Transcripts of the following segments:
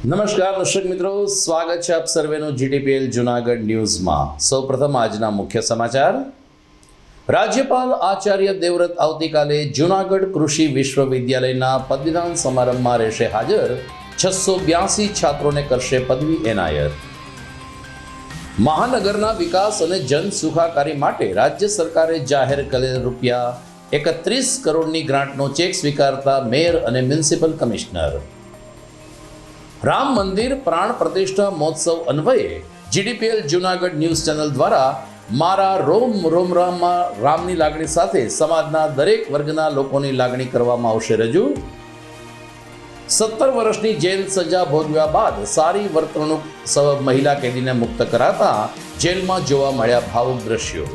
નમસ્કાર દર્શક મિત્રો, સ્વાગત છે આપ સર્વેનું જીટીપીએલ જૂનાગઢ ન્યૂઝમાં। સૌપ્રથમ આજના મુખ્ય સમાચાર। રાજ્યપાલ આચાર્ય દેવવ્રત આવતીકાલે જૂનાગઢ કૃષિ વિશ્વવિદ્યાલયના પદવીદાન સમારંભમાં રહેશે હાજર। 682 છાત્રોને કરશે પદવી એનાયત। મહાનગરના વિકાસ અને જન સુખાકારી માટે રાજ્ય સરકારે જાહેર કરેલ ₹31 કરોડની ગ્રાન્ટનો ચેક સ્વીકારતા મેયર અને મ્યુનિસિપલ કમિશનર। રામ મંદિર પ્રાણ પ્રતિષ્ઠા મહોત્સવ અન્વયે જીટીપીએલ જૂનાગઢ ન્યૂઝ ચેનલ દ્વારા મારા રોમ રોમ રામની લાગણી સાથે સમાજના દરેક વર્ગના લોકોની લાગણી કરવામાં આવશે રજૂ। 17 વર્ષની જેલ સજા ભોગવ્યા બાદ સારી વર્તણૂક સબબ મહિલા કેદીને મુક્ત કરાતા જેલમાં જોવા મળ્યા ભાવુક દ્રશ્યો।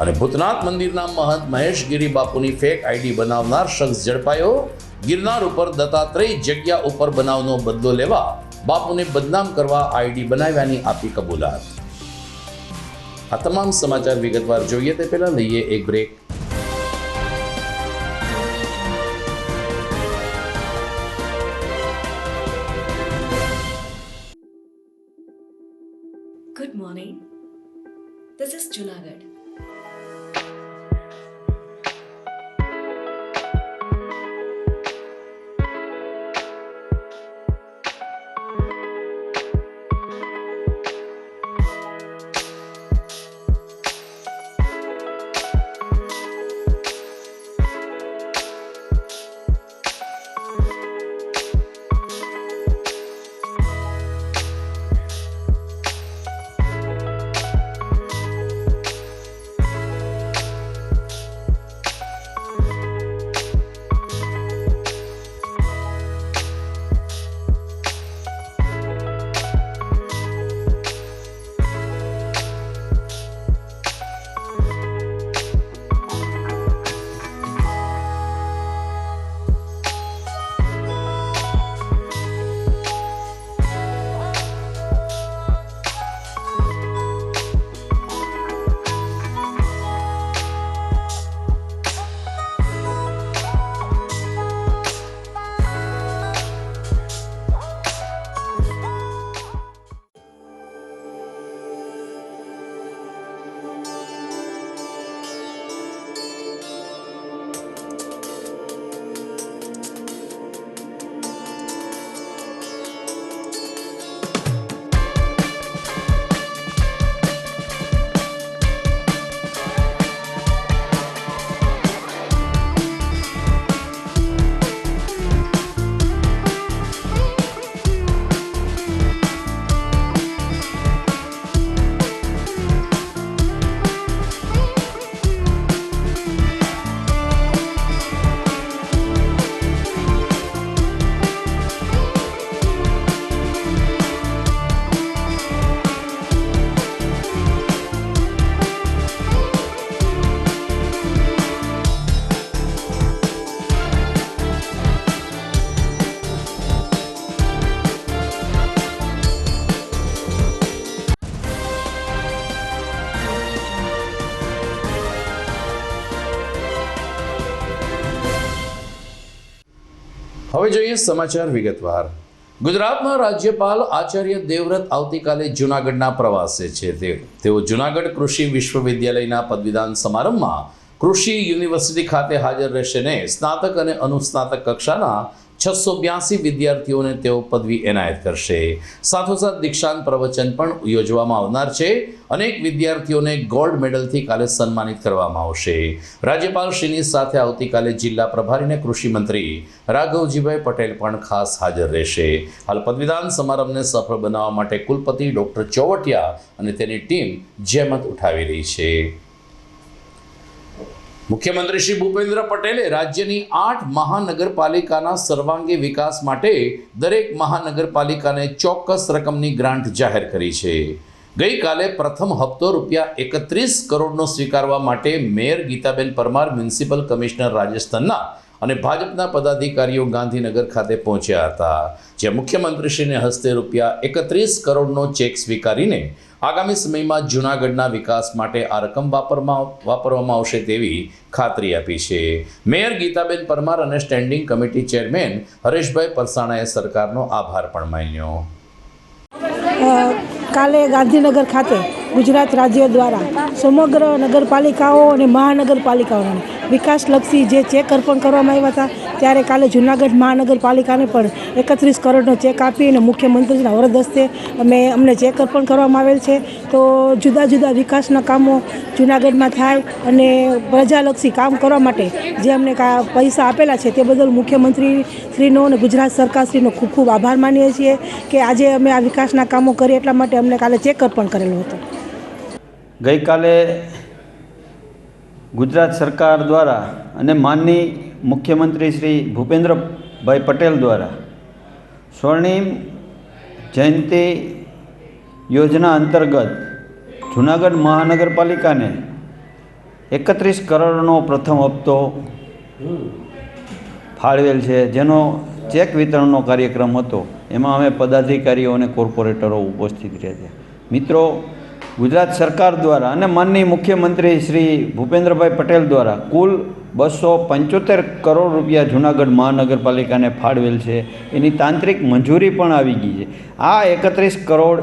અને ભૂતનાથ મંદિરના મહંત મહેશગીરી બાપુની ફેક આઈડી બનાવનાર શખ્સ ઝડપાયો। ગિરનાર ઉપર દત્તાત્રેય જગ્યા ઉપર બનાવનો બદલો લેવા બાપુને બદનામ કરવા આઈડી બનાવ્યાની આપી કબૂલાત। આ તમામ સમાચાર વિગતવાર જોઈએ તે પહેલા લઈએ એક break. Good morning. This is Junagadh. હવે જોઈએ સમાચાર વિગતવાર। ગુજરાતના રાજ્યપાલ આચાર્ય દેવવ્રત આવતીકાલે જૂનાગઢના પ્રવાસે છે। તેઓ જૂનાગઢ કૃષિ વિશ્વવિદ્યાલયના પદવીદાન સમારંભમાં કૃષિ યુનિવર્સિટી ખાતે હાજર રહેશે ને સ્નાતક અને અનુસ્નાતક કક્ષાના 682 વિદ્યાર્થીઓને તેઓ પદવી એનાયત કરશે। સાથોસાથ દીક્ષાંત પ્રવચન પણ યોજવામાં આવનાર છે। અનેક વિદ્યાર્થીઓને ગોલ્ડ મેડલથી કાલે સન્માનિત કરવામાં આવશે। રાજ્યપાલશ્રીની સાથે આવતીકાલે જિલ્લા પ્રભારી અને કૃષિ મંત્રી રાઘવજીભાઈ પટેલ પણ ખાસ હાજર રહેશે। હાલ પદવીદાન સમારંભને સફળ બનાવવા માટે કુલપતિ ડોક્ટર ચોવટિયા અને તેની ટીમ જહેમત ઉઠાવી રહી છે। મુખ્યમંત્રી શ્રી ભૂપેન્દ્ર પટેલે રાજ્યની 8 મહાનગરપાલિકાના સર્વાંગી વિકાસ માટે દરેક મહાનગરપાલિકાને ચોક્કસ રકમની ગ્રાન્ટ જાહેર કરી છે। ગઈકાલે પ્રથમ હપ્તો ₹31 કરોડનો સ્વીકારવા માટે mayor Gitaben Parmar, municipal commissioner Rajesh Tanna અને ભાજપના પદાધિકારીઓ ગાંધીનગર ખાતે પહોંચ્યા હતા, જ્યાં મુખ્યમંત્રીશ્રીને હસ્તે ₹31 કરોડનો ચેક સ્વીકારીને આગામી સમયમાં જૂનાગઢના વિકાસ માટે આ રકમ વાપરવામાં આવશે તેવી ખાતરી આપી છે. મેયર ગીતાબેન પરમાર અને સ્ટેન્ડિંગ કમિટી ચેરમેન હરેશભાઈ પરસાણાએ સરકારનો આભાર પણ માન્યો. કાલે ગાંધીનગર ખાતે ગુજરાત રાજ્ય દ્વારા સમગ્ર નગરપાલિકાઓ અને મહાનગરપાલિકાઓને વિકાસલક્ષી જે ચેક અર્પણ કરવામાં આવ્યા હતા, ત્યારે કાલે જૂનાગઢ મહાનગરપાલિકાને પણ 31 કરોડનો ચેક આપી અને મુખ્યમંત્રીના વરદ હસ્તે અમને ચેક અર્પણ કરવામાં આવેલ છે. તો જુદા જુદા વિકાસના કામો જૂનાગઢમાં થાય અને પ્રજાલક્ષી કામ કરવા માટે જે અમને પૈસા આપેલા છે તે બદલ મુખ્યમંત્રી શ્રીનો અને ગુજરાત સરકારશ્રીનો ખૂબ ખૂબ આભાર માનીએ છીએ કે આજે અમે આ વિકાસના કામો કરીએ એટલા માટે અમને કાલે ચેક અર્પણ કરેલો હતો. ગઈકાલે ગુજરાત સરકાર દ્વારા અને માનની મુખ્યમંત્રી શ્રી ભૂપેન્દ્રભાઈ પટેલ દ્વારા સ્વર્ણિમ જયંતિ યોજના અંતર્ગત જૂનાગઢ મહાનગરપાલિકાને 31 કરોડનો પ્રથમ હપ્તો ફાળવેલ છે, જેનો ચેક વિતરણનો કાર્યક્રમ હતો. એમાં અમે પદાધિકારીઓ અને કોર્પોરેટરો ઉપસ્થિત રહ્યા છે. મિત્રો, ગુજરાત સરકાર દ્વારા અને માનનીય મુખ્યમંત્રી શ્રી ભૂપેન્દ્રભાઈ પટેલ દ્વારા કુલ 275 કરોડ રૂપિયા જૂનાગઢ મહાનગરપાલિકાને ફાળવેલ છે. એની તાંત્રિક મંજૂરી પણ આવી ગઈ છે. આ 31 કરોડ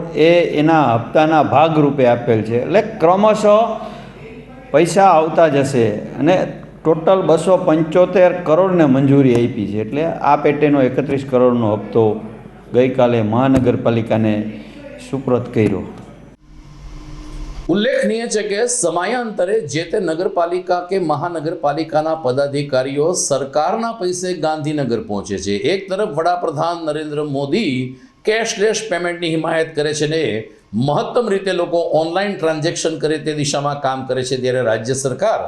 એના હપ્તાના ભાગરૂપે આપેલ છે, એટલે ક્રમશઃ પૈસા આવતા જશે અને ટોટલ 275 કરોડને મંજૂરી આપી છે. એટલે આ પેટેનો 31 કરોડનો હપ્તો ગઈકાલે મહાનગરપાલિકાને સુપ્રત કર્યો. ઉલ્લેખનીય છે કે સમયાંતરે જે તે નગરપાલિકા કે મહાનગરપાલિકાના પદાધિકારીઓ સરકારના પૈસે ગાંધીનગર પહોંચે છે. એક તરફ વડાપ્રધાન નરેન્દ્ર મોદી કેશલેસ પેમેન્ટની હિમાયત કરે છે ને મહત્તમ રીતે લોકો ઓનલાઈન ટ્રાન્ઝેક્શન કરે તે દિશામાં કામ કરે છે, ત્યારે રાજ્ય સરકાર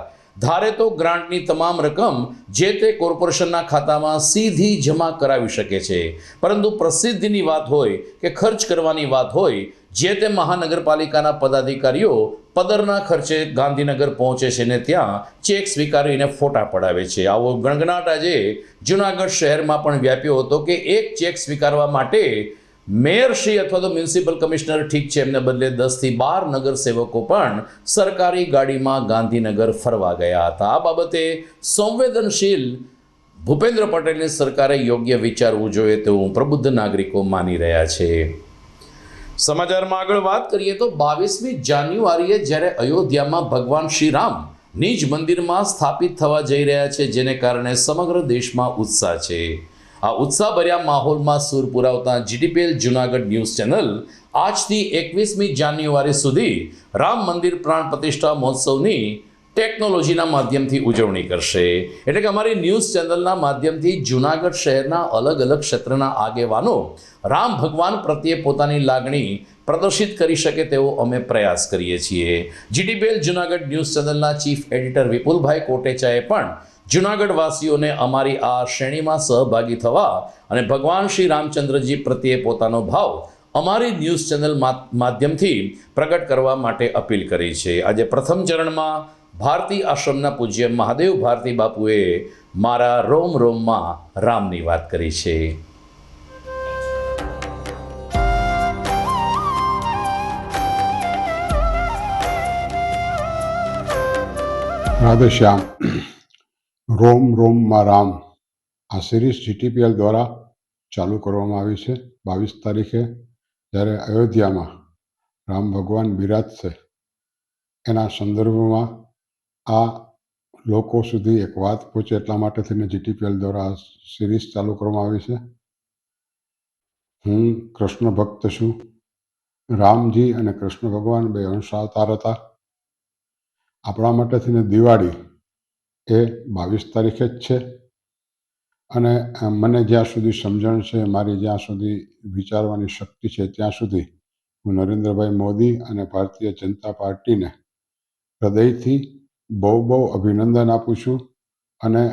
ધારે તો ગ્રાન્ટની તમામ રકમ જે તે કોર્પોરેશનના ખાતામાં સીધી જમા કરાવી શકે છે, પરંતુ પ્રસિદ્ધિની વાત હોય કે ખર્ચ કરવાની વાત હોય, જે તે મહાનગરપાલિકાના પદાધિકારીઓ પદરના ખર્ચે ગાંધીનગર પહોંચે છે ને ત્યાં ચેક સ્વીકારીને ફોટા પડાવે છે. આવો ગણગણાટ આજે જૂનાગઢ શહેરમાં પણ વ્યાપ્યો હતો કે એક ચેક સ્વીકારવા માટે મેયરશ્રી અથવા તો મ્યુનિસિપલ કમિશનર ઠીક છે, એમને બદલે 10 થી 12 નગરસેવકો પણ સરકારી ગાડીમાં ગાંધીનગર ફરવા ગયા હતા. આ બાબતે સંવેદનશીલ ભૂપેન્દ્ર પટેલની સરકારે યોગ્ય વિચારવું જોઈએ તેવું પ્રબુદ્ધ નાગરિકો માની રહ્યા છે. સમાચારમાં આગળ વાત કરીએ તો 22મી જાન્યુઆરીએ જ્યારે અયોધ્યામાં ભગવાન શ્રી રામ નિજ મંદિરમાં સ્થાપિત થવા જઈ રહ્યા છે, જેને કારણે સમગ્ર દેશમાં ઉત્સાહ છે. આ ઉત્સાહભર્યા માહોલમાં સૂર પુરાવતા જીટીપીએલ જૂનાગઢ ન્યૂઝ ચેનલ આજથી 21મી જાન્યુઆરી સુધી રામ મંદિર પ્રાણ પ્રતિષ્ઠા મહોત્સવની ટેકનોલોજીના માધ્યમથી ઉજવણી કરશે. એટલે કે અમારી ન્યૂઝ ચેનલના માધ્યમથી જૂનાગઢ શહેરના અલગ અલગ ક્ષેત્રના આગેવાનો રામ ભગવાન પ્રત્યે પોતાની લાગણી પ્રદર્શિત કરી શકે તેવો અમે પ્રયાસ કરીએ છીએ. જીટીપીએલ જૂનાગઢ ન્યૂઝ ચેનલના ચીફ એડિટર વિપુલભાઈ કોટેચાએ પણ જૂનાગઢ વાસીઓને અમારી આ શ્રેણીમાં સહભાગી થવા અને ભગવાન શ્રી રામચંદ્રજી પ્રત્યે પોતાનો ભાવ અમારી ન્યૂઝ ચેનલ માધ્યમથી પ્રગટ કરવા માટે અપીલ કરી છે. આજે પ્રથમ ચરણમાં ભારતી આશ્રમના પૂજ્ય મહાદેવ ભારતી બાપુએ મારા રોમ રોમમાં રામની વાત કરી છે. રાધેશ્યામ. રોમ રોમમાં રામ આ સિરીઝ જીટીપીએલ દ્વારા ચાલુ કરવામાં આવી છે. 22 તારીખે જ્યારે અયોધ્યામાં રામ ભગવાન બિરાજશે એના સંદર્ભમાં આ લોકો સુધી એક વાત પહોંચે એટલા માટે થઈને જીટીપીએલ દ્વારા આ સિરીઝ ચાલુ કરવામાં આવી છે. હું કૃષ્ણ ભક્ત છું. રામજી અને કૃષ્ણ ભગવાન બે અંશ અવતાર હતા. આપણા માટે થઈને દિવાળી એ 22 તારીખે જ છે. અને મને જ્યાં સુધી સમજણ છે, મારી જ્યાં સુધી વિચારવાની શક્તિ છે, ત્યાં સુધી હું નરેન્દ્રભાઈ મોદી અને ભારતીય જનતા પાર્ટીને હૃદયથી બહુ અભિનંદન આપું છું. અને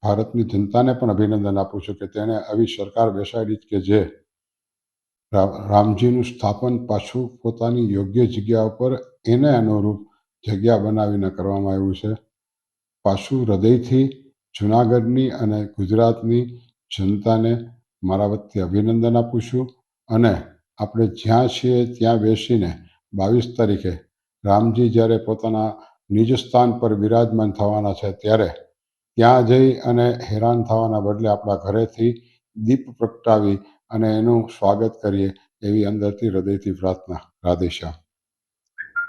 ભારતની જનતાને પણ અભિનંદન આપું છું કે તેણે આવી સરકાર બેસાડી કે જે રામજીનું સ્થાપન પાછું પોતાની યોગ્ય જગ્યા ઉપર એને અનુરૂપ જગ્યા બનાવીને કરવામાં આવ્યું છે. પાછું હૃદયથી જૂનાગઢની અને ગુજરાતની જનતાને મારા વતીથી અભિનંદન આપું છું. અને આપણે જ્યાં છીએ ત્યાં બેસીને 22 તારીખે રામજી જ્યારે પોતાના નિજ સ્થાન પર બિરાજમાન થવાના છે ત્યારે ત્યાં જઈ અને હેરાન થવાના બદલે આપણા ઘરેથી દીપ પ્રગટાવી અને એનું સ્વાગત કરીએ એવી અંદરથી હૃદયથી પ્રાર્થના. રાધેશ્યામ.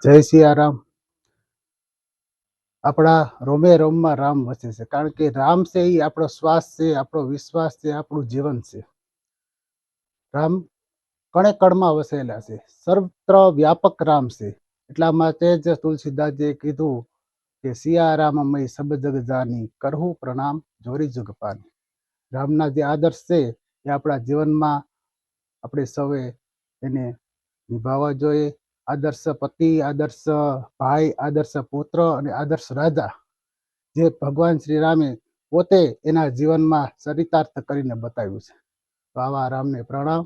જય સિયારામ. આપણા રોમે રોમમાં રામ વસે છે, કારણ કે રામ છે એ આપણો શ્વાસ છે, આપણો વિશ્વાસ છે, આપણું જીવન છે. રામ કણે કણમાં વસેલા છે, સર્વત્ર વ્યાપક રામ છે. એટલા માટે જ તુલસીદાસજીએ કીધું કે સિયારામમય સબ જગ જાની, કરહું પ્રણામ જોરી જગ પાની. રામના જે આદર્શ છે એ આપણા જીવનમાં આપણે સૌએ એને નિભાવવા જોઈએ. આદર્શ પતિ, આદર્શ ભાઈ, આદર્શ પુત્ર અને આદર્શ રાજા જે ભગવાન શ્રી રામે પોતે એના જીવનમાં ચરિતાર્થ કરીને બતાવ્યું છે. તો આવા રામને પ્રણામ.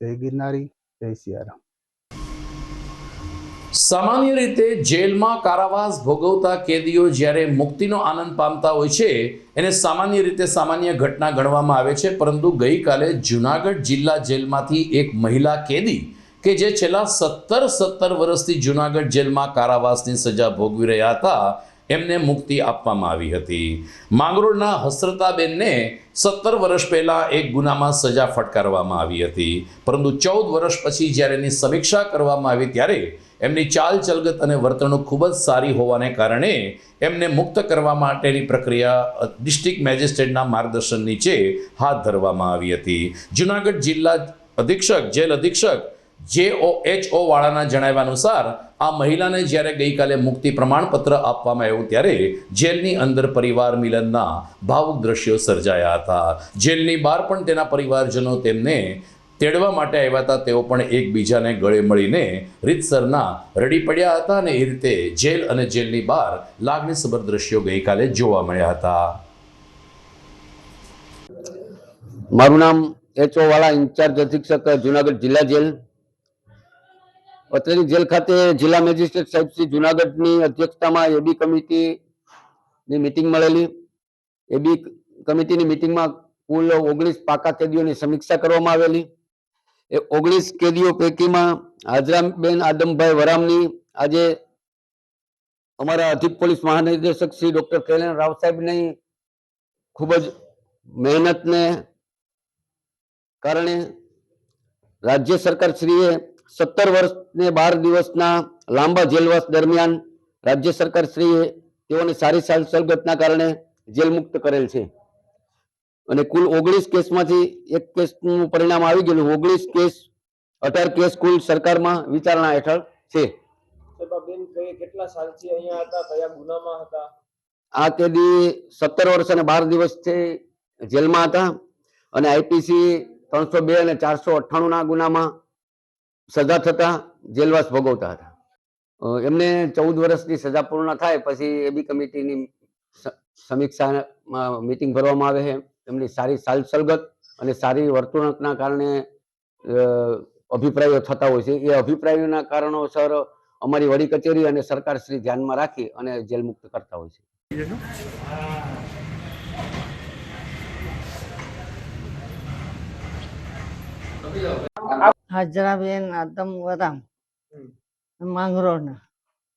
જય ગિરનારી, જય સિયારામ. સામાન્ય રીતે જેલમાં કારાવાસ ભોગવતા કેદીઓ જ્યારે મુક્તિનો આનંદ પામતા હોય છે એને સામાન્ય રીતે સામાન્ય ઘટના ગણવામાં આવે છે, પરંતુ ગઈકાલે જુનાગઢ જિલ્લા જેલમાંથી એક મહિલા કેદી કે જે છેલ્લા 17 વર્ષથી જુનાગઢ જેલમાં કારાવાસની સજા ભોગવી રહ્યા હતા એમને મુક્તિ આપવામાં આવી હતી. માંગરોળના હસરતાબેનને 17 વર્ષ પહેલા એક ગુનામાં સજા ફટકારવામાં આવી હતી, પરંતુ 14 વર્ષ પછી જ્યારે એની સમીક્ષા કરવામાં આવી ત્યારે એમની ચાલ ચલગત અને વર્તણૂક ખૂબ જ સારી હોવાને કારણે એમને મુક્ત કરવા માટેની પ્રક્રિયા ડિસ્ટ્રિક્ટ મેજિસ્ટ્રેટના માર્ગદર્શન નીચે હાથ ધરવામાં આવી હતી. જુનાગઢ જિલ્લા અધિક્ષક જેલ અધિક્ષક JOHO વાળાના જણાવ્યા અનુસાર આ મહિલાને જ્યારે ગઈકાલે મુક્તિ પ્રમાણપત્ર આપવામાં આવ્યું ત્યારે જેલની અંદર પરિવાર મિલનના ભાવુક દ્રશ્યો સર્જાયા હતા. જેલની બહાર પણ તેના પરિવારજનો તેમને તેડવા માટે આવ્યા હતા. તેઓ પણ એકબીજાને ગળે મળીને રીતસરના રડી પડ્યા હતા અને એ રીતે જેલ અને જેલની બહાર લાગણીસભર દ્રશ્યો ગઈકાલે જોવા મળ્યા હતા. મારું નામ HO વાળા, ઇન્ચાર્જ અધિક્ષક જુનાગઢ જિલ્લા જેલ. અત્રેની જેલ ખાતે જિલ્લા મેજિસ્ટ્રેટ સાહેબ શ્રી જુનાગઢની અધ્યક્ષતામાં એબી કમિટીની મિટિંગ મળેલી. એબી કમિટીની મિટિંગમાં કુલ 19 પાકા કેદીઓની સમીક્ષા કરવામાં આવેલી. એ 19 કેદીઓ પૈકીમાં હાજરાબેન આદમભાઈ વરામની આજે અમારા અધિક પોલીસ મહાનિર્દેશક શ્રી ડોક્ટર કૈલાન રાવ સાહેબની ખૂબ જ મહેનતને કારણે રાજ્ય સરકાર શ્રીએ 17 વર્ષ ને 12 દિવસના લાંબા જેલવાસ દરમિયાન રાજ્ય સરકાર શ્રીએ તેઓને સારી સલગતના કારણે જેલ મુક્ત કરેલ છે. અને કુલ 19 કેસમાંથી એક કેસનું પરિણામ આવી ગયેલું. 19 કેસ 18 કેસ કુલ સરકારમાં વિચારણા હેઠળ છે. કેટલા સાલથી અહીંયા હતા, કયા ગુનામાં હતા? આ કેદી 17 વર્ષ અને 12 દિવસથી જેલમાં હતા અને IPC 302 અને 498 ના ગુનામાં સજા થતા જેલવાસ ભોગવતા હતા. એમને 14 વર્ષની સજા પૂર્ણ થાય પછી એબી કમિટીની સમીક્ષામાં મીટિંગ ભરવામાં આવે છે. એમની સારી સાલસલગત અને સારી વર્તણૂકના કારણે અભિપ્રાયો થતા હોય છે. એ અભિપ્રાયોના કારણોસર અમારી વડી કચેરી અને સરકાર શ્રી ધ્યાનમાં રાખી અને જેલ મુક્ત કરતા હોય છે. હાજરાબેન આદમ વરામ, માંગરોળના.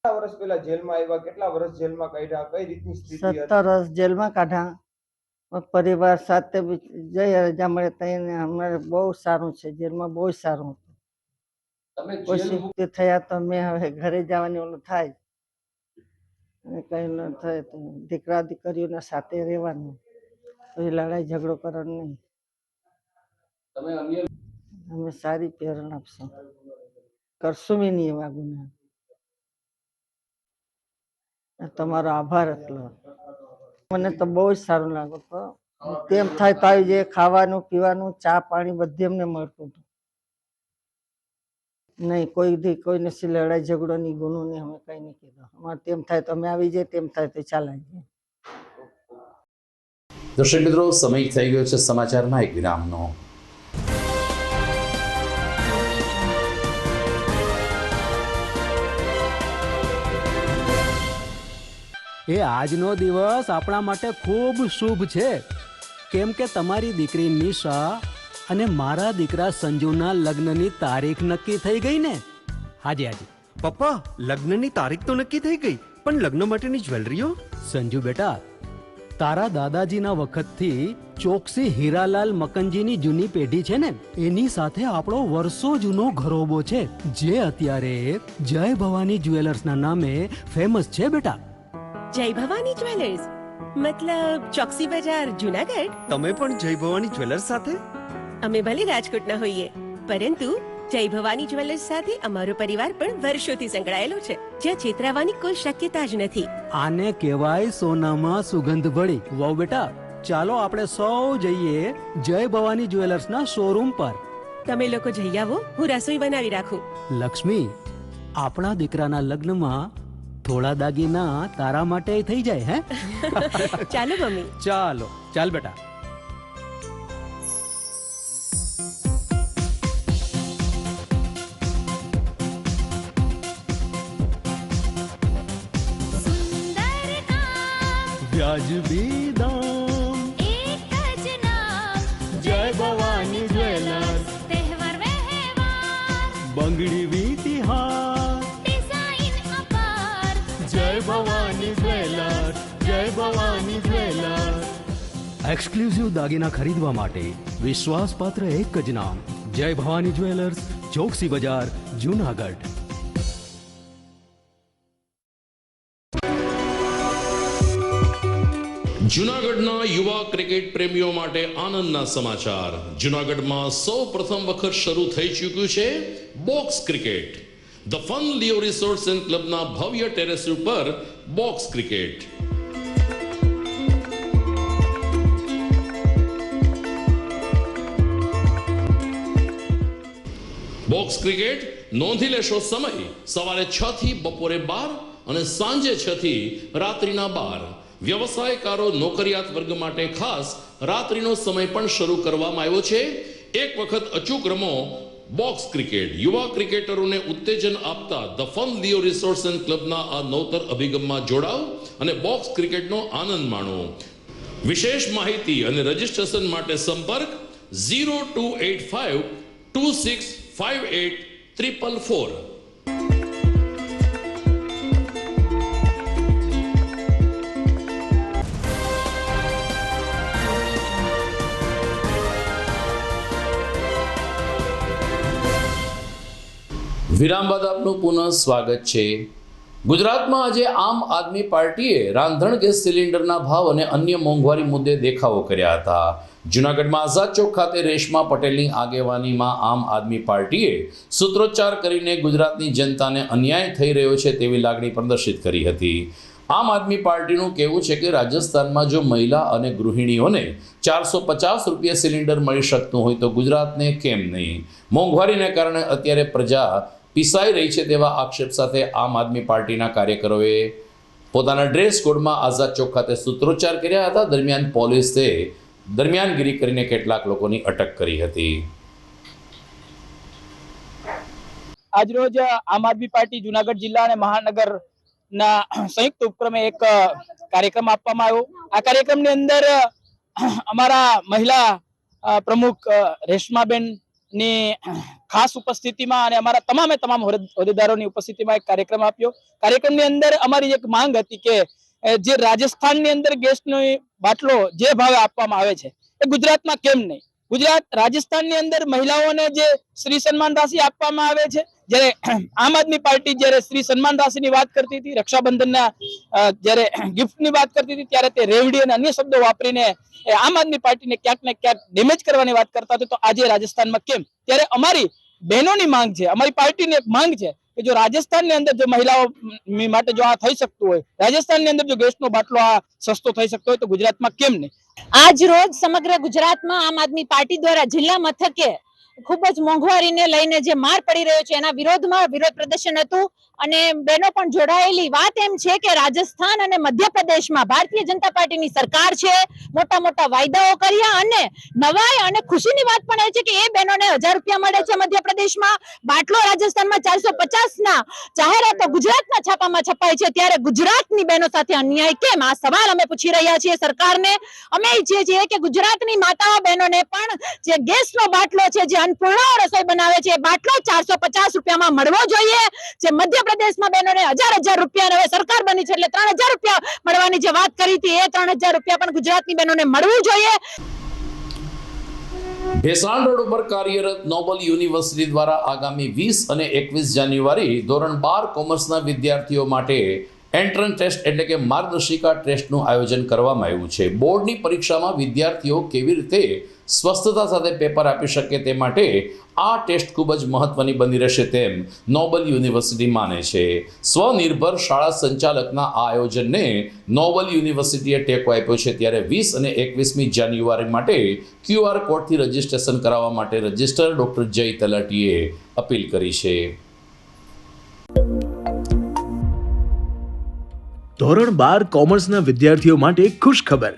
કેટલા વર્ષ પહેલા જેલમાં આવ્યા, કેટલા વર્ષ જેલમાં કાઢ્યા, કઈ રીતની સ્થિતિ હતી? 17 વર્ષ જેલમાં કાઢ્યા. પરિવાર સાથે જઈ રજા મળે તઈને અમારે બહુ સારું છે, જેલમાં બહુ સારું હતું. પછી મુક્ત થયા તો મેં હવે ઘરે જવાની ઓલું થાય અને કઈ ન થાય તો દીકરા દીકરીઓના સાથે રહેવાનું, કોઈ લડાઈ ઝઘડો કરવાનો નહીં. અમે સારી પ્રેરણા આપશું, કરશું બી નહીં એવા ગુના. તમારો આભાર એટલો. મને તો બહુ જ સારું લાગ્યું હતું. તેમ થાય તો આવી જાય, ખાવાનું પીવાનું ચા પાણી બધું એમને મળતું હતું. નહીં કોઈને લડાઈ ઝઘડો નહીં, ગુનો નહીં, અમે કઈ નહીં કીધું. અમારે તેમ થાય તો અમે આવી જાય, તેમ થાય તો ચાલાઈ જાય. દર્શક મિત્રો, સમય થઈ ગયો છે સમાચારમાં એક વિરામનો. એ આજનો દિવસ આપણા માટે ખૂબ શુભ છે, કેમ કે તમારી દીકરી નિશા અને મારા દીકરા સંજુના લગ્નની તારીખ નક્કી થઈ ગઈ ને. હાજી હાજી, પપ્પા, લગ્નની તારીખ તો નક્કી થઈ ગઈ, પણ લગ્ન માટેની જ્વેલરીઓ? સંજુ બેટા, તારા દાદાજીના વખતથી ચોકસી હીરાલાલ મકનજીની જૂની પેઢી છે ને, એની સાથે આપણો વર્ષો જૂનો ઘરોબો છે, જે અત્યારે જય ભવાની જ્વેલર્સના નામે ફેમસ છે બેટા. જય ભવાની જ્વેલર્સ મતલબ ચોકસી બજાર જુનાગઢ. તમે પણ જય ભવાની જ્વેલર્સ સાથે? અમે ભલે રાજકોટના હોઈએ, પરંતુ જય ભવાની જ્વેલર્સ સાથે અમારો પરિવાર પણ વર્ષોથી સંકળાયેલો છે, જ્યાં છેતરાવાની કોઈ શક્યતા જ નથી. આને કહેવાય સોનામાં સુગંધ ભળી. વાવ બેટા, ચાલો આપણે સૌ જઈએ જય ભવાની જ્વેલર્સના શોરૂમ પર. તમે લોકો જઈ આવો, હું રસોઈ બનાવી રાખું. લક્ષ્મી, આપણા દીકરાના લગ્નમાં થોડા દાગીના તારા માટે થઈ જાય હે. ચાલો મમ્મી. ચાલો ચાલ બેટા. વ્યાજબી દામ, એક જ નામ, જય ભવાની જ્વેલર્સ. તહેવાર વ્યવહાર, બંગડી વીટી હાર, ડિઝાઇન અપાર, જય ભવાની જ્વેલર્સ, જય ભવાની જ્વેલર્સ. એક્સક્લુઝિવ દાગીના ખરીદવા માટે વિશ્વાસપાત્ર એક જ નામ, જય ભવાની જ્વેલર્સ, ચોકસી બજાર, જુનાગઢ. જૂનાગઢના યુવા ક્રિકેટ પ્રેમીઓ માટે આનંદના સમાચાર. જૂનાગઢમાં સૌ પ્રથમ વખત શરૂ થઈ ચૂક્યું છે box cricket. The fun Leo resorts and ક્લબના ભવ્ય ટેરેસ ઉપર બોક્સ ક્રિકેટ. બોક્સ ક્રિકેટ નોંધી લેશો સમય સવારે 6 થી બપોરે 12 અને સાંજે 6 થી રાત્રિના 12. વ્યવસાયકારો નોકરિયાત વર્ગ માટે ખાસ રાત્રિનો સમય પણ શરૂ કરવામાં આવ્યો છે. એક વખત અચૂક રમો બોક્સ ક્રિકેટ. યુવા ક્રિકેટરોને ઉત્તેજન આપતા the fun Leo resorts and ક્લબના આ નવતર અભિગમમાં જોડાઓ અને બોક્સ ક્રિકેટનો આનંદ માણો. વિશેષ માહિતી અને રજીસ્ટ્રેશન માટે સંપર્ક 0285 2658 વિરામ બાદ આપનું પુનઃ સ્વાગત છે. ગુજરાતમાં આજે આમ આદમી પાર્ટીએ રાંધણ ગેસ સિલિન્ડરના ભાવ અને અન્ય મોંઘવારી મુદ્દે દેખાવો કર્યા હતા. જૂનાગઢમાં આઝાદ ચોક ખાતે રેશમા પટેલની આગેવાનીમાં આમ આદમી પાર્ટીએ સૂત્રોચ્ચાર કરીને ગુજરાતની જનતાને અન્યાય થઈ રહ્યો છે તેવી લાગણી પ્રદર્શિત કરી હતી. આમ આદમી પાર્ટીનું કહેવું છે કે રાજસ્થાનમાં જો મહિલા અને ગૃહિણીઓને 450 રૂપિયા સિલિન્ડર મળી શકતું હોય તો ગુજરાતને કેમ નહીં. મોંઘવારીને કારણે અત્યારે પ્રજા પીસાઈ રહી છે તેવા આક્ષેપ સાથે આમ આદમી પાર્ટીના કાર્યકરોએ પોતાના ડ્રેસ કોડમાં આઝાદ ચોક ખાતે સૂત્રોચ્ચાર કર્યા હતા. દરમિયાન પોલીસે દરમિયાનગીરી કરીને કેટલાક લોકોની અટક કરી હતી. આજરોજ આમ આદમી પાર્ટી જુનાગઢ જિલ્લા અને મહાનગરના સંયુક્ત ઉપક્રમે એક કાર્યક્રમ આપવામાં આવ્યો. આ કાર્યક્રમની અંદર અમારા મહિલા પ્રમુખ રેશમાબેન ની ખાસ ઉપસ્થિતિમાં અને અમારા તમામ હોદ્દેદારોની ઉપસ્થિતિમાં એક કાર્યક્રમ આપ્યો. કાર્યક્રમની અંદર અમારી એક માંગ હતી કે જે રાજસ્થાનની અંદર ગેસનો બાટલો જે ભાવે આપવામાં આવે છે એ ગુજરાતમાં કેમ નહીં. રાજસ્થાનની અંદર મહિલાઓને જે શ્રી સન્માન રાશિ આપવામાં આવે છે, જ્યારે આમ આદમી પાર્ટી જ્યારે શ્રી સન્માન રાશિની વાત કરતી હતી, રક્ષાબંધનના જ્યારે ગિફ્ટની વાત કરતી હતી, ત્યારે તે રેવડી અને અન્ય શબ્દો વાપરીને આમ આદમી પાર્ટીને ક્યાંક ને ક્યાંક ડેમેજ કરવાની વાત કરતા હતા. તો આજે રાજસ્થાનમાં કેમ? ત્યારે અમારી બહેનોની માંગ છે, અમારી પાર્ટીની એક માંગ છે કે જો રાજસ્થાનની અંદર જો મહિલાઓ માટે જો આ થઈ શકતું હોય, રાજસ્થાનની અંદર જો ગેસનો બાટલો આ સસ્તો થઈ શકતો હોય તો ગુજરાતમાં કેમ નહીં. આજ રોજ સમગ્ર ગુજરાતમાં આમ આદમી પાર્ટી દ્વારા જિલ્લા મથકે ખૂબ જ મોંઘવારીને લઈને જે માર પડી રહ્યો છે એના વિરોધમાં વિરોધ પ્રદર્શન હતું અને બહેનો પણ જોડાયેલી. વાત એમ છે કે રાજસ્થાન અને મધ્યપ્રદેશમાં ભારતીય જનતા પાર્ટીની સરકાર છે, મોટા મોટા વાયદાઓ કર્યા અને નવાઈ અને ખુશીની વાત પણ એ છે કે એ બહેનોને 1000 રૂપિયા મળે છે મધ્યપ્રદેશમાં, બાટલો રાજસ્થાનમાં 450 ના જાહેરાતો ગુજરાતના છાપામાં છપાય છે. ત્યારે ગુજરાતની બહેનો સાથે અન્યાય કેમ? આ સવાલ અમે પૂછી રહ્યા છીએ સરકારને. અમે ઈચ્છીએ છીએ કે ગુજરાતની માતાઓ બહેનોને પણ જે ગેસનો બાટલો છે, જે અન્નપૂર્ણા રસોઈ બનાવે છે એ બાટલો 450 રૂપિયામાં મળવો જોઈએ. જે મધ્યપ્રદેશમાં બહેનોને હજાર રૂપિયા, હવે સરકાર બની છે એટલે 3000 રૂપિયા મળવાની જે વાત કરી હતી એ 3000 રૂપિયા પણ ગુજરાતની બહેનોને મળવું જોઈએ. ભેસાણ રોડ ઉપર કાર્યરત નોબલ યુનિવર્સિટી દ્વારા આગામી 20 અને 21 જાન્યુઆરી ધોરણ 12 કોમર્સના વિદ્યાર્થીઓ માટે એન્ટ્રન્સ ટેસ્ટ એટલે કે માર્ગદર્શિકા ટેસ્ટનું આયોજન કરવામાં આવ્યું છે. બોર્ડની પરીક્ષામાં વિદ્યાર્થીઓ કેવી રીતે સ્વસ્થતા સાથે પેપર આપી શકે તે માટે આ ટેસ્ટ ખૂબ જ મહત્વની બની રહેશે તેમ નોબલ યુનિવર્સિટી માને છે. સ્વનિર્ભર શાળા સંચાલકના આ આયોજનને નોબલ યુનિવર્સિટીએ ટેકો આપ્યો છે. ત્યારે 20 અને 21મી જાન્યુઆરી માટે QR કોડથી રજીસ્ટ્રેશન કરાવવા માટે રજિસ્ટર ડોક્ટર જય તલાટીએ અપીલ કરી છે. ધોરણ 12 કોમર્સના વિદ્યાર્થીઓ માટે ખુશ ખબર.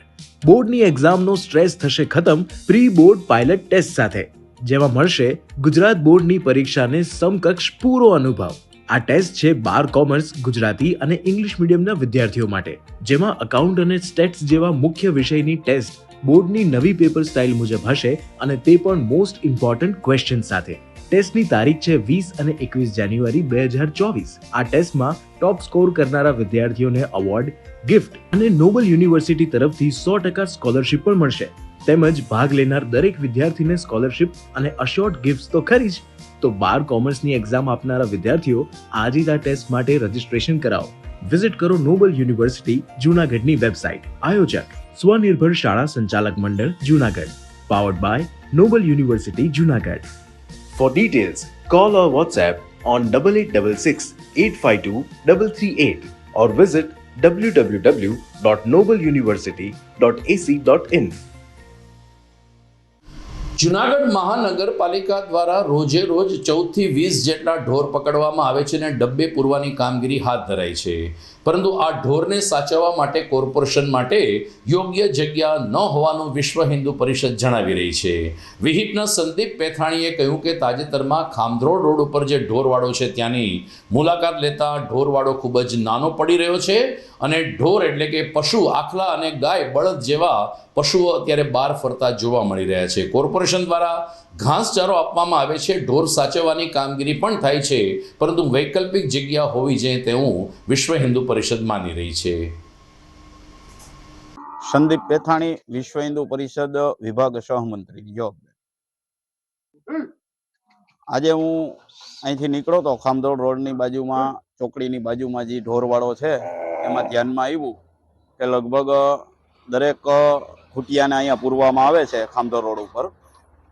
બોર્ડની એક્ઝામનો સ્ટ્રેસ થશે ખતમ પ્રી બોર્ડ પાયલટ ટેસ્ટ સાથે, જેમાં મળશે ગુજરાત બોર્ડની પરીક્ષાને સમકક્ષ પૂરો અનુભવ. આ ટેસ્ટ છે 12 કોમર્સ, ગુજરાતી અને ઇંગ્લિશ મીડિયમના વિદ્યાર્થીઓ માટે, જેમાં અકાઉન્ટ અને સ્ટેટ્સ જેવા મુખ્ય વિષયની ટેસ્ટ બોર્ડની નવી પેપર સ્ટાઇલ મુજબ હશે અને તે પણ મોસ્ટ ઇમ્પોર્ટન્ટ ક્વેશ્ચન સાથે. ટેસ્ટની તારીખ છે 20 અને 21 જાન્યુઆરી 2024. આ ટેસ્ટમાં ટોપ સ્કોર કરનારા વિદ્યાર્થીઓને અવોર્ડ, ગિફ્ટ અને નોબલ યુનિવર્સિટી તરફથી 100% સ્કોલરશિપ પણ મળશે. તેમજ ભાગ લેનાર દરેક વિદ્યાર્થીને સ્કોલરશિપ અને અશ્યોર્ડ ગિફ્ટ્સ તો ખરી જ. તો 12 કોમર્સની એક્ઝામ આપનારા વિદ્યાર્થીઓ આજે જ આ ટેસ્ટ માટે રજીસ્ટ્રેશન કરાવો. વિઝિટ કરો નોબલ યુનિવર્સિટી જૂનાગઢની વેબસાઇટ. આયોજક સ્વનિર્ભર શાળા સંચાલક મંડળ Junagadh. Powered by Noble University Junagadh. For details, call or WhatsApp on 8866 852 338 or visit www.nobeluniversity.ac.in. Junagadh મહાનગરપાલિકા દ્વારા રોજે રોજ 14 થી 20 જેટલા ઢોર પકડવામાં આવે છે અને ડબ્બે પૂરવાની કામગીરી હાથ ધરાઈ છે. પરંતુ આ ઢોરને સાચવવા માટે કોર્પોરેશન માટે યોગ્ય જગ્યા ન હોવાનું વિશ્વ હિન્દુ પરિષદ જણાવી રહી છે. વિહિપના સંદીપ પેથાણીએ કહ્યું કે તાજેતરમાં ખામધ્રોડ રોડ ઉપર જે ઢોરવાડો છે ત્યાંની મુલાકાત લેતા ઢોરવાડો ખૂબ જ નાનો પડી રહ્યો છે અને ઢોર એટલે કે પશુ, આખલા અને ગાય, બળદ જેવા પશુઓ અત્યારે બહાર ફરતા જોવા મળી રહ્યા છે. કોર્પોરેશન દ્વારા ઘાસચારો આપવામાં આવે છે, ઢોર સાચવવાની કામગીરી પણ થાય છે, પરંતુ વૈકલ્પિક જગ્યા હોવી જોઈએ તેવું વિશ્વ હિન્દુ પરિષદ માની રહી છે. સંદીપ પેથાણી, વિશ્વ હિન્દુ પરિષદ વિભાગ સહમંત્રી, જવાબદાર. આજે હું અહીંથી નીકળ્યો તો ખામધોડ રોડની બાજુમાં, ચોકડીની બાજુમાં જે ઢોરવાડો છે એમાં ધ્યાનમાં આવ્યું કે લગભગ દરેક ખૂટિયાને અહીંયા પૂરવામાં આવે છે ખામધોડ રોડ ઉપર.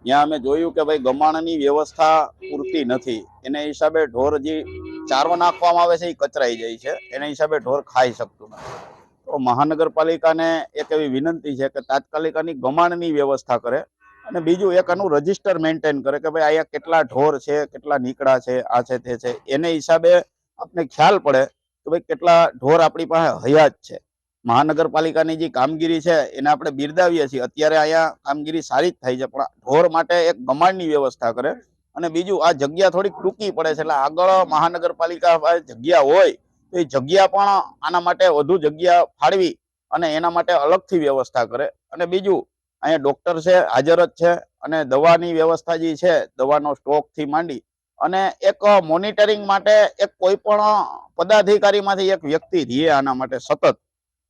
ત્યાં અમે જોયું કે ભાઈ ગમાણની વ્યવસ્થા પૂરતી નથી. એને હિસાબે ઢોર જે ચારો નાખવામાં આવે છે એ કચરાઈ જાય છે, એના હિસાબે ઢોર ખાઈ શકતું નથી. તો મહાનગરપાલિકાને એક એવી વિનંતી છે કે તાત્કાલિક આની ગમાણની વ્યવસ્થા કરે અને બીજું એક આનું રજિસ્ટર મેન્ટેન કરે કે ભાઈ અહીંયા કેટલા ઢોર છે, કેટલા નીકળા છે, આ છે તે છે. એને હિસાબે આપણે ખ્યાલ પડે કે ભાઈ કેટલા ઢોર આપણી પાસે હયાત છે. મહાનગરપાલિકાની જે કામગીરી છે એને આપણે બિરદાવીએ છીએ. અત્યારે અહીંયા કામગીરી સારી જ થાય છે, પણ ઢોર માટે એક ગમાણની વ્યવસ્થા કરે. અને બીજું આ જગ્યા થોડીક ટૂંકી પડે છે, એટલે આગળ મહાનગરપાલિકા જગ્યા હોય તો એ જગ્યા પણ આના માટે વધુ જગ્યા ફાળવી અને એના માટે અલગથી વ્યવસ્થા કરે. અને બીજું અહીંયા ડોક્ટર છે, હાજર જ છે, અને દવાની વ્યવસ્થા જે છે, દવાનો સ્ટોકથી માંડી અને એક મોનિટરિંગ માટે એક કોઈ પણ પદાધિકારીમાંથી એક વ્યક્તિ રહે આના માટે સતત,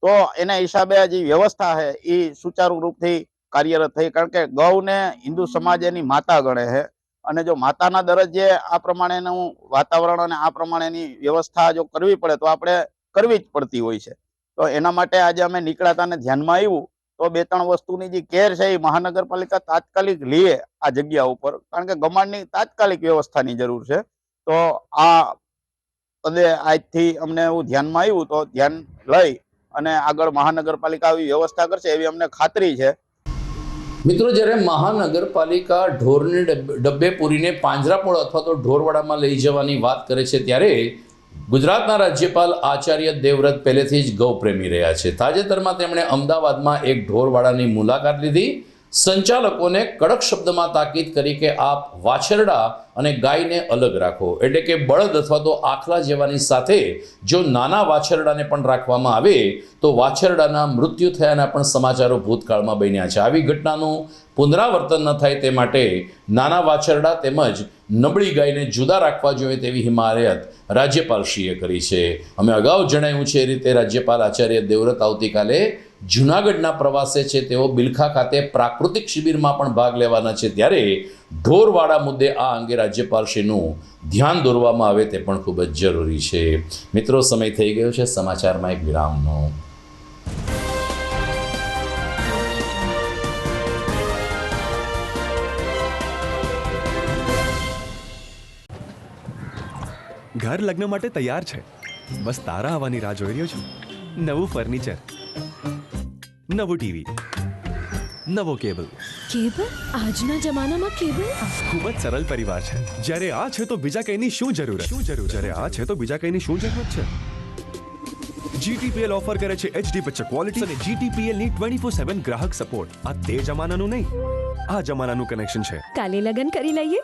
તો એના હિસાબે જે વ્યવસ્થા છે એ સુચારુ રૂપથી કાર્યરત થઈ. કારણ કે ગૌને હિન્દુ સમાજ એની માતા ગણે છે અને જો માતાના દરજ્જે આ પ્રમાણેનું વાતાવરણ અને આ પ્રમાણેની વ્યવસ્થા જો કરવી પડે તો આપણે કરવી જ પડતી હોય છે. તો એના માટે આજે અમે નીકળ્યા હતા અને ધ્યાનમાં આવ્યું તો 2-3 વસ્તુની જે કેર છે એ મહાનગરપાલિકા તાત્કાલિક લે આ જગ્યા ઉપર, કારણ કે ગમાણની તાત્કાલિક વ્યવસ્થાની જરૂર છે. તો આ પદે આજથી અમને એવું ધ્યાનમાં આવ્યું તો ધ્યાન લઈ અને આગળ મહાનગરપાલિકા આવી વ્યવસ્થા કરશે એવી અમને ખાતરી છે. મિત્રો, જ્યારે મહાનગરપાલિકા ઢોરને ડબ્બે પૂરીને પાંજરાપોળ અથવા તો ઢોરવાડામાં લઈ જવાની વાત કરે છે ત્યારે ગુજરાતના રાજ્યપાલ આચાર્ય દેવવ્રત પહેલેથી જ ગૌપ્રેમી રહ્યા છે. તાજેતરમાં તેમણે અમદાવાદમાં એક ઢોરવાડાની મુલાકાત લીધી. સંચાલકોને કડક શબ્દમાં તાકીદ કરી કે આપ વાછરડા અને ગાયને અલગ રાખો. એટલે કે બળદ અથવા તો આખલા જેવાની સાથે જો નાના વાછરડાને પણ રાખવામાં આવે તો વાછરડાના મૃત્યુ થયાના પણ સમાચારો ભૂતકાળમાં બન્યા છે. આવી ઘટનાનું પુનરાવર્તન ન થાય તે માટે નાના વાછરડા તેમજ નબળી ગાયને જુદા રાખવા જોઈએ તેવી હિમાયત રાજ્યપાલશ્રીએ કરી છે. અમે અગાઉ જણાવ્યું છે એ રીતે રાજ્યપાલ આચાર્ય દેવવ્રત આવતીકાલે જૂનાગઢના પ્રવાસે છે. તેઓ બિલખા ખાતે પ્રાકૃતિક શિબિરમાં પણ ભાગ લેવાના છે. ત્યારે ઢોરવાડા મુદ્દે આ અંગે રાજ્યપાલશ્રીનું ધ્યાન દોરવામાં આવે તે પણ ખૂબ જ જરૂરી છે. મિત્રો, સમય થઈ ગયો છે સમાચારમાં એક વિરામનો. ઘર લગ્ન માટે તૈયાર છે, બસ તારા આવવાની રાહ જોઈ રહ્યો છું. નવું ફર્નિચર, નવું ટીવી, નવો કેબલ. કેબલ? આજના જમાનામાં કેબલ? ખૂબ જ સરળ પરિવાર છે. જ્યારે આ છે તો બીજા કઈની શું જરૂર? જ્યારે આ છે તો બીજા કઈની શું જરૂરત છે? GTPL ઓફર કરે છે HD પિક્ચર ક્વોલિટી અને GTPL ની 24/7 ગ્રાહક સપોર્ટ. આ તે જમાનાનું નહીં, આ જમાનાનું કનેક્શન છે. કાલે લગન કરી લઈએ.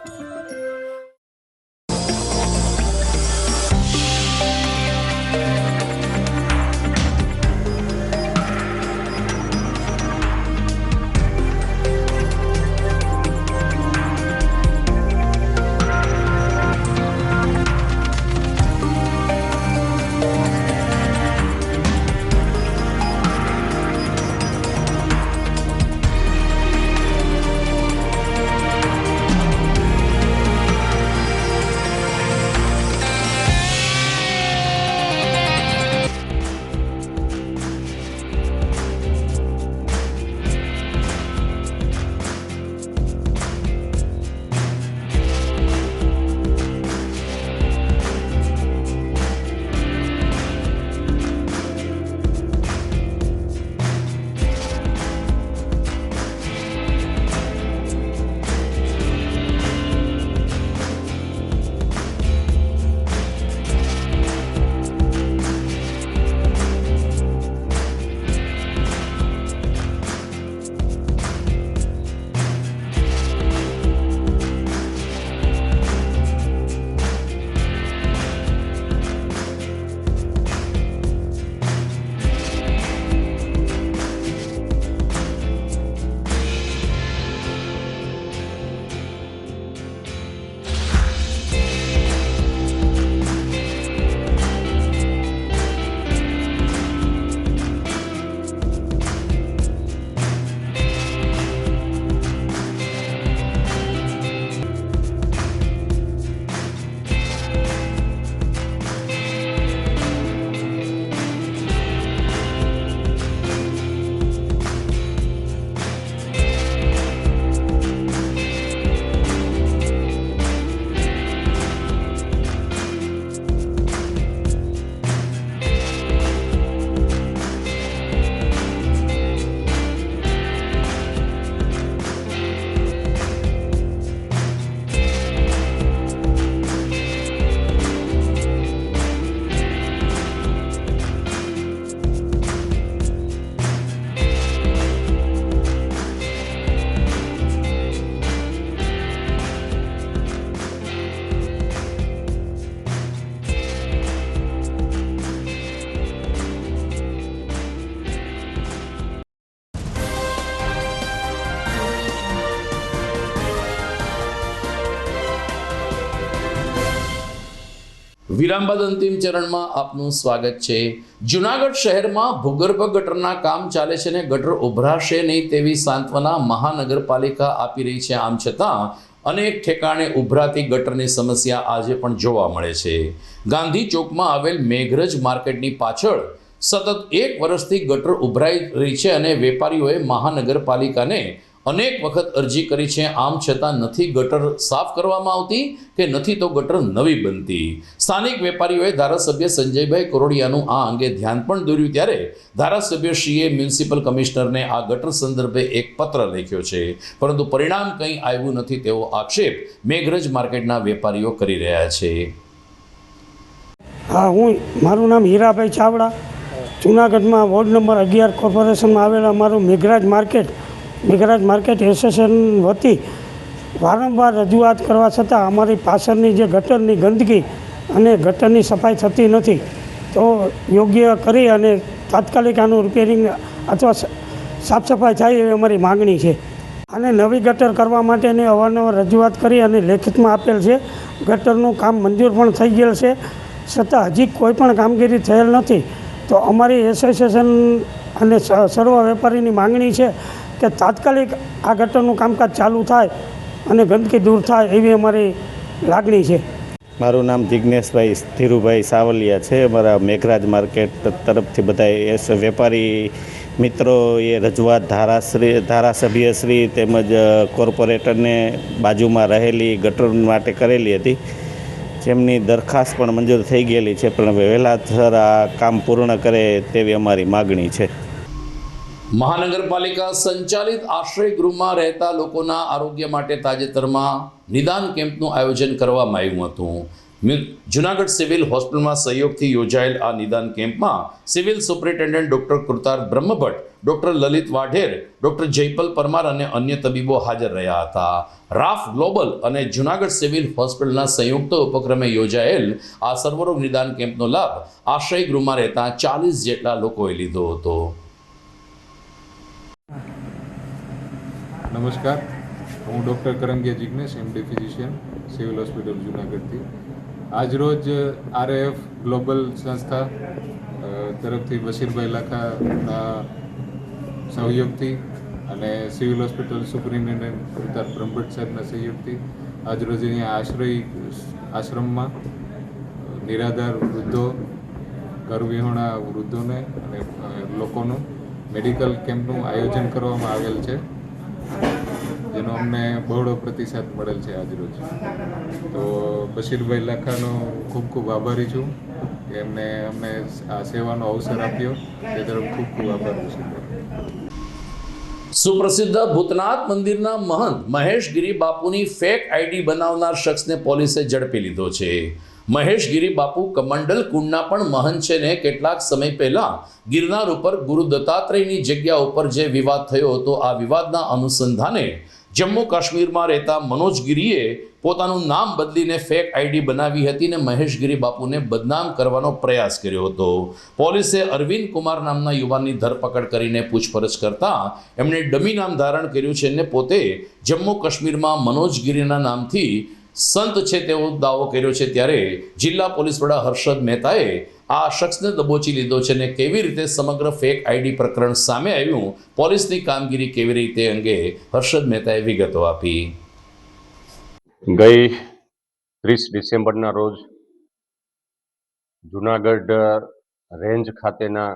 વિરામ બાદ અંતિમ ચરણમાં આપનું સ્વાગત છે. જૂનાગઢ શહેરમાં ભૂગર્ભ ગટરના કામ ચાલે છે ને ગટર ઉભરાશે નહીં તેવી સાંત્વના મહાનગરપાલિકા આપી રહી છે. આમ છતાં અનેક ઠેકાણે ઉભરાતી ગટરની સમસ્યા આજે પણ જોવા મળે છે. ગાંધી ચોકમાં આવેલ મેઘરજ માર્કેટની પાછળ સતત 1 વર્ષથી ગટર ઉભરાઈ રહી છે અને વેપારીઓએ મહાનગરપાલિકાને અનેક વખત અરજી કરી છે. આમ છતાં નથી ગટર સાફ કરવામાં આવતી કે નથી તો ગટર નવી બનતી. સ્થાનિક વેપારીઓએ ધારાસભ્ય સંજયભાઈ કરોડિયાનું આ અંગે ધ્યાન પણ દોર્યું. ત્યારે ધારાસભ્યશ્રીએ મ્યુનિસિપલ કમિશનરને આ ગટર સંદર્ભે એક પત્ર લખ્યો છે, પરંતુ પરિણામ કંઈ આવ્યું નથી તેવો આક્ષેપ મેઘરજ માર્કેટના વેપારીઓ કરી રહ્યા છે. હા, મારું નામ હીરાભાઈ ચાવડા. જૂનાગઢમાં વોર્ડ નંબર 11 કોર્પોરેશનમાં આવેલા અમારું Meghraj market Meghraj market association વતી વારંવાર રજૂઆત કરવા છતાં અમારી પાછળની જે ગટરની ગંદકી અને ગટરની સફાઈ થતી નથી, તો યોગ્ય કરી અને તાત્કાલિક આનું રિપેરિંગ અથવા સાફ સફાઈ થાય એવી અમારી માગણી છે. અને નવી ગટર કરવા માટેની અવારનવાર રજૂઆત કરી અને લેખિતમાં આપેલ છે. ગટરનું કામ મંજૂર પણ થઈ ગયેલ છે, છતાં હજી કોઈ પણ કામગીરી થયેલ નથી. તો અમારી એસોસિએશન અને સર્વ વેપારીની માગણી છે કે તાત્કાલિક આ ગટરનું કામકાજ ચાલુ થાય અને ગંદકી દૂર થાય એવી અમારી લાગણી છે. મારું નામ જિજ્ઞેશભાઈ ધીરુભાઈ સાવલિયા છે. અમારા મેઘરાજ માર્કેટ તરફથી બધા વેપારી મિત્રોએ રજૂઆત ધારાસભ્યશ્રી તેમજ કોર્પોરેટરને બાજુમાં રહેલી ગટર માટે કરેલી હતી, જેમની દરખાસ્ત પણ મંજૂર થઈ ગયેલી છે, પણ વહેલાસર આ કામ પૂર્ણ કરે તેવી અમારી માગણી છે. મહાનગરપાલિકા સંચાલિત આશ્રય ગૃહમાં રહેતા લોકોના આરોગ્ય માટે તાજેતરમાં નિદાન કેમ્પનું આયોજન કરવામાં આવ્યું હતું. જૂનાગઢ સિવિલ હોસ્પિટલમાં સહયોગથી યોજાયેલ આ નિદાન કેમ્પમાં civil superintendent doctor Krutarth Brahmbhatt, doctor Lalit Vadher, doctor Jaypal Parmar અને અન્ય તબીબો હાજર રહ્યા હતા. રાફ ગ્લોબલ અને જૂનાગઢ સિવિલ હોસ્પિટલના સંયુક્ત ઉપક્રમે યોજાયેલ આ સર્વરોગ નિદાન કેમ્પનો લાભ આશ્રય ગૃહમાં રહેતા 40 જેટલા લોકોએ લીધો હતો. નમસ્કાર, હું doctor Karangiya Jignesh, MD physician, civil hospital જૂનાગઢથી. આજરોજ આરએફ ગ્લોબલ સંસ્થા તરફથી બશીરભાઈ લાખાના સહયોગથી અને civil hospital superintendent Krutarth Brahmbhatt સાહેબના સહયોગથી આજરોજ અહીંયા આશ્રમમાં નિરાધાર વૃદ્ધો, ઘરવિહોણા વૃદ્ધોને અને લોકોનું મેડિકલ કેમ્પનું આયોજન કરવામાં આવેલ છે, જેનો અમને બહોળો પ્રતિસાદ મળેલ છે આજરોજ. તો બશીરભાઈ લાખાનો ખૂબ ખૂબ આભારી છું કે અમને આ સેવાનો અવસર આપ્યો, તે તરફ ખૂબ ખૂબ આભાર બશીરભાઈ. સુપ્રસિદ્ધ ભૂતનાથ મંદિરના મહંત મહેશગીરી બાપુની ફેક આઈડી બનાવનાર શખ્સને પોલીસે ઝડપી લીધો છે. મહેશગીરી બાપુ કમંડલ કુંડના પણ મહંત છે ને કેટલાક સમય પહેલા ગિરનાર ઉપર ગુરુ દત્તાત્રેયની જગ્યા ઉપર જે વિવાદ થયો હતો, આ વિવાદના અનુસંધાને જમ્મુ કાશ્મીરમાં રહેતા મનોજગીરીએ પોતાનું નામ બદલીને ફેક આઈડી બનાવી હતી ને મહેશગીરી બાપુને બદનામ કરવાનો પ્રયાસ કર્યો હતો. પોલીસે અરવિંદ કુમાર નામના યુવાનની ધરપકડ કરીને પૂછપરછ કરતા એમણે ડમી નામ ધારણ કર્યું છે અને પોતે જમ્મુ કાશ્મીરમાં મનોજગીરીના નામથી સંત છે તેવો દાવો કર્યો છે. ત્યારે જિલ્લા પોલીસ વડા હર્ષદ મહેતાએ આ શખ્સને દબોચી લીધો છે અને કેવી રીતે સમગ્ર ફેક આઈડી પ્રકરણ સામે આવ્યું, પોલીસની કામગીરી કેવી રીતે અંગે હર્ષદ મહેતાએ વિગતો આપી. ગઈ 30 ડિસેમ્બરના રોજ જૂનાગઢ રેન્જ ખાતેના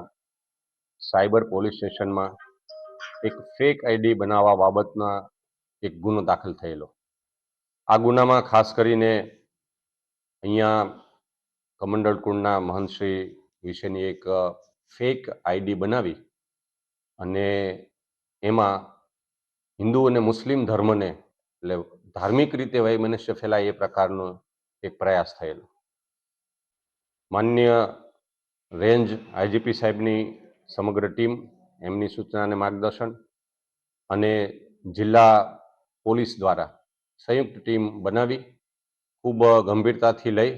સાયબર પોલીસ સ્ટેશનમાં એક ફેક આઈડી બનાવવા બાબતના એક ગુનો દાખલ થયેલો. આ ગુનામાં ખાસ કરીને અહીંયા કમંડળ કુંડના મહંતશ્રી વિશેની એક ફેક આઈડી બનાવી અને એમાં હિન્દુ અને મુસ્લિમ ધર્મને એટલે ધાર્મિક રીતે વૈમનસ્ય ફેલાય એ પ્રકારનો એક પ્રયાસ થયેલો. માન્ય રેન્જ આઈજીપી સાહેબની સમગ્ર ટીમ, એમની સૂચના અને માર્ગદર્શન અને જિલ્લા પોલીસ દ્વારા સંયુક્ત ટીમ બનાવી ખૂબ ગંભીરતાથી લઈ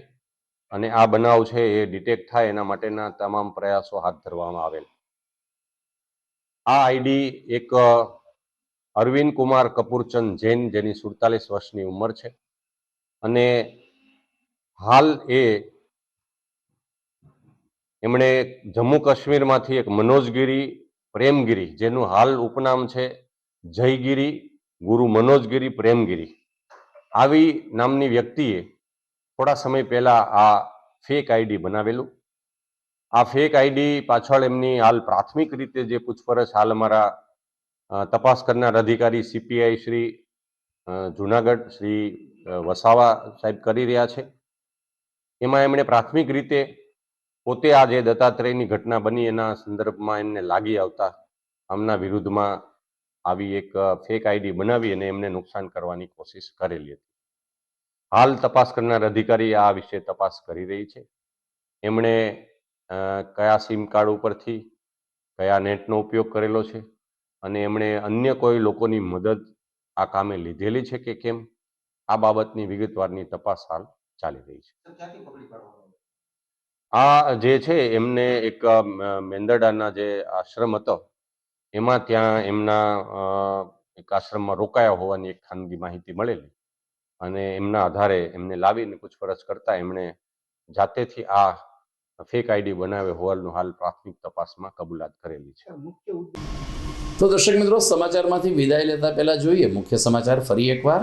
અને આ બનાવ છે એ ડિટેક્ટ થાય એના માટેના તમામ પ્રયાસો હાથ ધરવામાં આવેલ. આ આઈડી એક અરવિંદ કુમાર કપૂરચંદ જૈન, જેની 47 વર્ષની ઉંમર છે અને હાલ એમણે જમ્મુ કાશ્મીરમાંથી એક મનોજગીરી પ્રેમગીરી, જેનું હાલ ઉપનામ છે જયગીરી ગુરુ મનોજગીરી પ્રેમગીરી, આવી નામની વ્યક્તિએ થોડા સમય પહેલા આ ફેક આઈડી બનાવેલું. આ ફેક આઈડી પાછળ એમની હાલ પ્રાથમિક રીતે જે પૂછપરછ હાલ અમારા તપાસ કરનાર અધિકારી સીપીઆઈ શ્રી જૂનાગઢ શ્રી વસાવા સાહેબ કરી રહ્યા છે, એમાં એમણે પ્રાથમિક રીતે પોતે આ જે દત્તાત્રેયની ઘટના બની એના સંદર્ભમાં એમને લાગી આવતા આમના વિરુદ્ધમાં આવી એક ફેક આઈડી બનાવી અને એમને નુકસાન કરવાની કોશિશ કરેલી હતી. હાલ તપાસ કરનાર અધિકારી આ વિશે તપાસ કરી રહી છે. એમણે કયા સિમ કાર્ડ ઉપરથી કયા નેટનો ઉપયોગ કરેલો છે, અને એમણે અન્ય કોઈ લોકોની મદદ આ કામે લીધેલી છે કે કેમ, આ બાબતની વિગતવારની તપાસ હાલ ચાલી રહી છે. આ જે છે એમને એક મેંદરડાના જે આશ્રમ હતો એમાં ત્યાં એમના એક આશ્રમમાં રોકાયા હોવાની એક ખાનગી માહિતી મળેલી અને એમના આધારે એમને લાવીને પૂછપરછ કરતા એમણે જાતેથી આ ફેક આઈડી બનાવે હોવાનું હાલ પ્રાથમિક તપાસમાં કબૂલાત કરેલી છે. તો દર્શક મિત્રો, સમાચારમાંથી વિદાય લેતા પહેલા જોઈએ મુખ્ય સમાચાર ફરી એકવાર.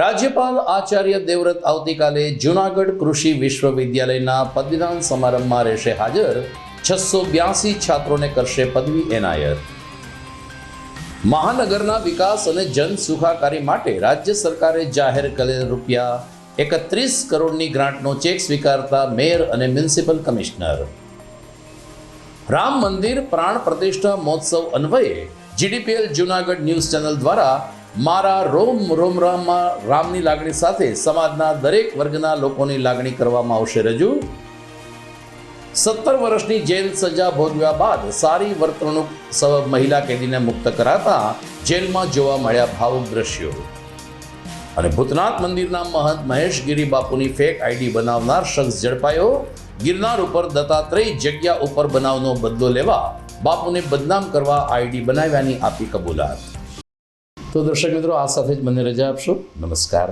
રાજ્યપાલ આચાર્ય દેવવ્રત આવતીકાલે જૂનાગઢ કૃષિ વિશ્વવિદ્યાલયના પદવીદાન સમારંભમાં રહેશે હાજર. 682 છાત્રોને કરશે પદવી એનાયત. મહાનગરના વિકાસ અને જન સુખાકારી માટે રાજ્ય સરકારે જાહેર કરેલ રૂપિયા 31 કરોડની ગ્રાન્ટનો ચેક સ્વીકારતા મેયર અને મ્યુનિસિપલ કમિશનર. રામ મંદિર પ્રાણ પ્રતિષ્ઠા મહોત્સવ અન્વયે જીડીપીએલ જૂનાગઢ ન્યૂઝ ચેનલ દ્વારા મારા રોમ રોમ રામની લાગણી સાથે સમાજના દરેક વર્ગના લોકોની લાગણી કરવામાં આવશે રજૂ. 17 વર્ષની જેલ સજા ભોગવ્યા બાદ સારી વર્તણૂક સબબ મહિલા કેદીને મુક્ત કરાતા જેલમાં જોવા મળ્યા ભાવુક દ્રશ્યો. અને ભૂતનાથ મંદિરના મહંત મહેશગીરી બાપુની ફેક આઈડી બનાવનાર શખ્સ ઝડપાયો. ગિરનાર ઉપર દત્તાત્રેય જગ્યા ઉપર બનાવનો બદલો લેવા બાપુને બદનામ કરવા આઈડી બનાવ્યાની આપી કબૂલાત. તો દર્શક મિત્રો, આ સાથે જ મને રજા આપશો. નમસ્કાર.